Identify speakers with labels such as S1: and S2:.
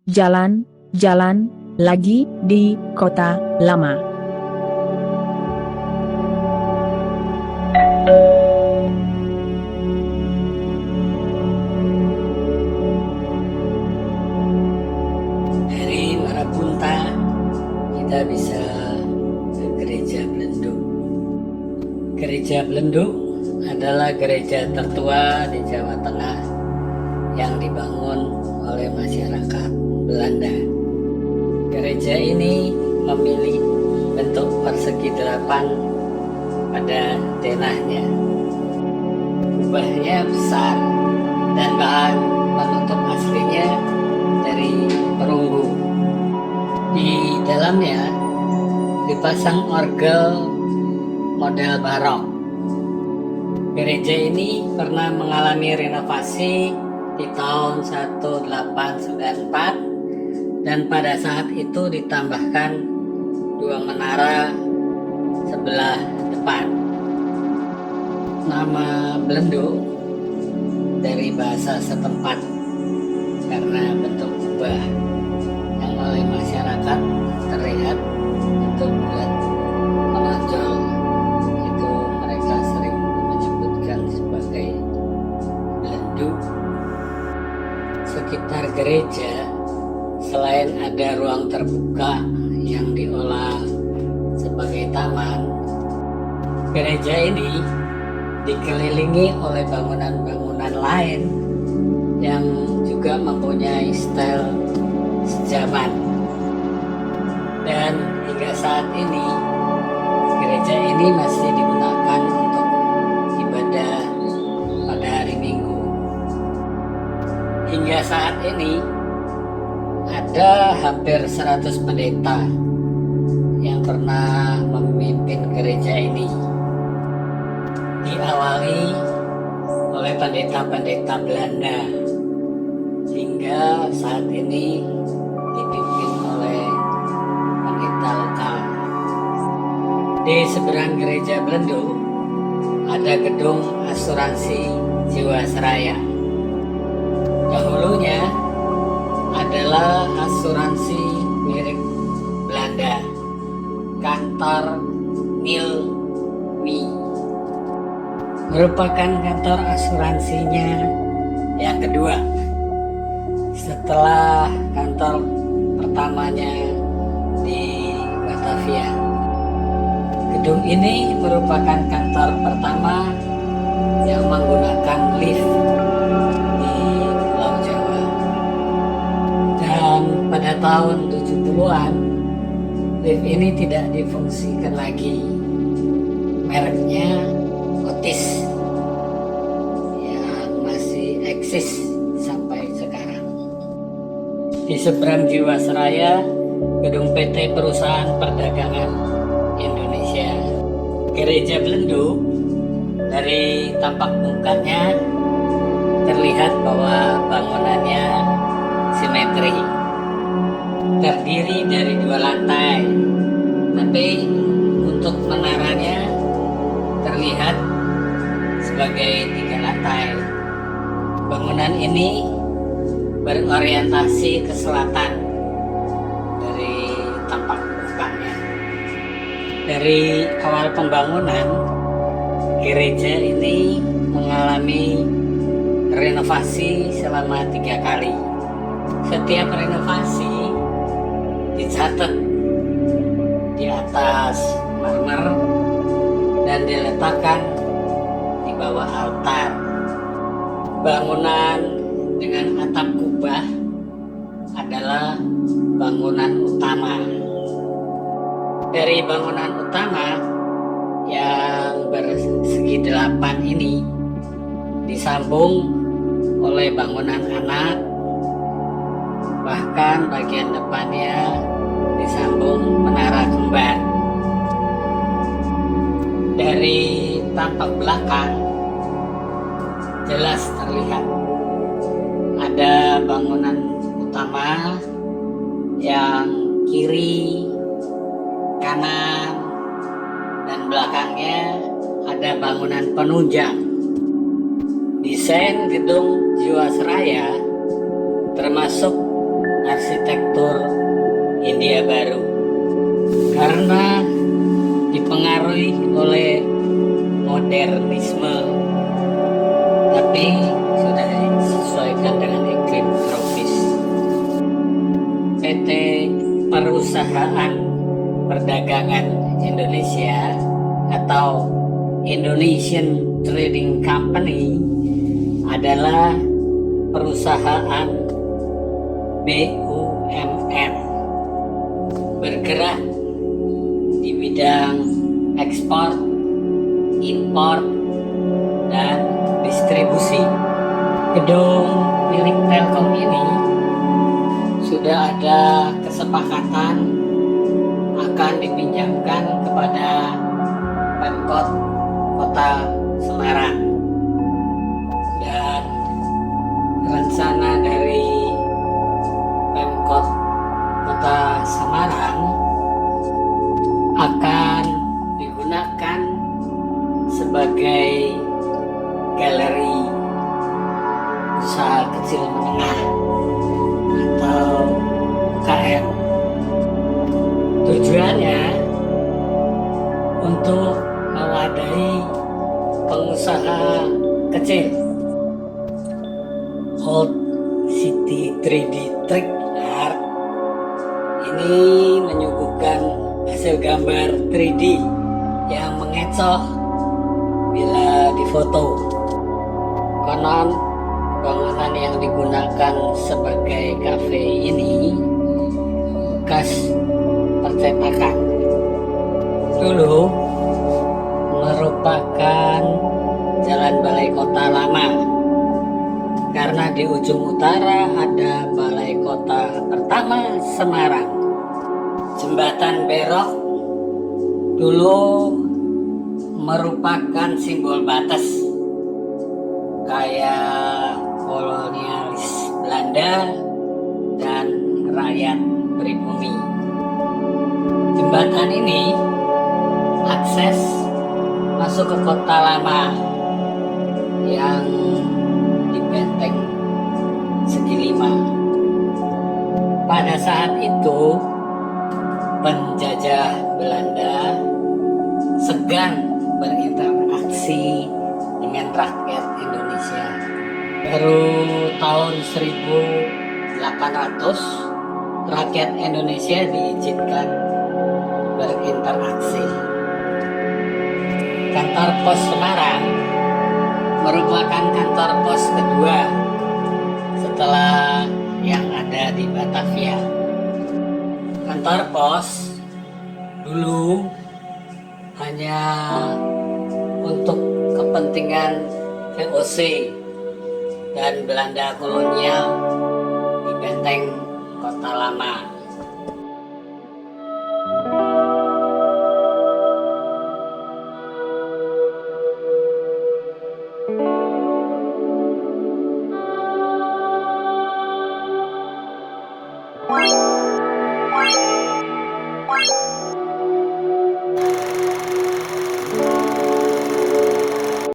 S1: jalan-jalan lagi di kota lama.
S2: Dari Marabunta kita bisa ke Gereja Belenduk. Gereja Belenduk adalah gereja tertua di Jawa Tengah yang dibangun oleh masyarakat Belanda. Gereja ini memiliki bentuk persegi 8 pada denahnya. Kubahnya besar dan bahan penutup aslinya dari perunggu. Di dalamnya dipasang orgel model barok. Gereja ini pernah mengalami renovasi di tahun 1894 dan pada saat itu ditambahkan 2 menara sebelah depan. Nama Belenduk dari bahasa setempat karena bentuk kubah yang oleh masyarakat terlihat bentuk bulat menonjol, itu mereka sering menyebutkan sebagai Belenduk. Sekitar gereja selain ada ruang terbuka yang diolah sebagai taman, gereja ini dikelilingi oleh bangunan-bangunan lain yang juga mempunyai style sejaman. Dan hingga saat ini gereja ini masih digunakan untuk ibadah pada hari Minggu. Hingga saat ini ada hampir 100 pendeta yang pernah memimpin gereja ini. Diawali oleh pendeta-pendeta Belanda hingga saat ini dipimpin oleh pendeta lokal. Di seberang gereja Belenduk ada gedung asuransi Jiwasraya. Dahulunya adalah asuransi milik Belanda, kantor Milmi, merupakan kantor asuransinya yang kedua setelah kantor pertamanya di Batavia. Gedung ini merupakan kantor pertama yang menggunakan lift di Pulau Jawa. Dan pada tahun 70-an lift ini tidak difungsikan lagi. Mereknya Otis yang masih eksis sampai sekarang. Di seberang Jiwasraya, gedung PT Perusahaan Perdagangan Indonesia. Gereja Belenduk dari tampak mukanya terlihat bahwa bangunannya simetri, terdiri dari 2 lantai, tapi untuk menaranya terlihat sebagai 3 lantai. Bangunan ini berorientasi ke selatan dari tampak mukanya. Dari awal pembangunan, gereja ini mengalami renovasi selama 3 kali. Setiap renovasi dicatat di atas marmer dan diletakkan di bawah altar. Bangunan dengan atap kubah adalah bangunan utama. Dari bangunan utama yang bersegi 8 ini disambung oleh bangunan anak, bahkan bagian depannya disambung menara kembar. Dari tampak belakang jelas terlihat ada bangunan utama yang kiri, kanan, dan belakangnya ada bangunan penunjang. Desain gedung Jiwasraya termasuk arsitektur Hindia Baru karena dipengaruhi oleh modernisme, tapi sudah disesuaikan dengan iklim tropis. PT Perusahaan Perdagangan Indonesia atau Indonesian Trading Company adalah perusahaan BUMN bergerak di bidang ekspor, impor, dan distribusi. Gedung milik Telkom ini sudah ada kesepakatan akan dipinjamkan kepada Pemkot Kota Semarang, dan rencana dari Pemkot Kota Semarang akan digunakan sebagai galeri usaha kecil menengah atau UKM. Tujuannya untuk mewadahi pengusaha kecil. Old City 3D Trick Art ini menyuguhkan hasil gambar 3D yang mengecoh bila difoto. Konon bangunan yang digunakan sebagai kafe ini bekas percetakan. Dulu merupakan jalan balai kota lama, karena di ujung utara ada balai kota pertama Semarang. Jembatan Berok dulu merupakan simbol batas kayak kolonialis Belanda dan rakyat pribumi. Jembatan ini akses masuk ke kota lama yang di Benteng Segi Lima. Pada saat itu penjajah Belanda segan berinteraksi dengan rakyat Indonesia. Baru tahun 1800 rakyat Indonesia diizinkan berinteraksi. Kantor Pos Semarang merupakan kantor pos kedua setelah yang ada di Batavia. Kantor pos dulu hanya untuk kepentingan VOC dan Belanda kolonial di Benteng Kota Lama.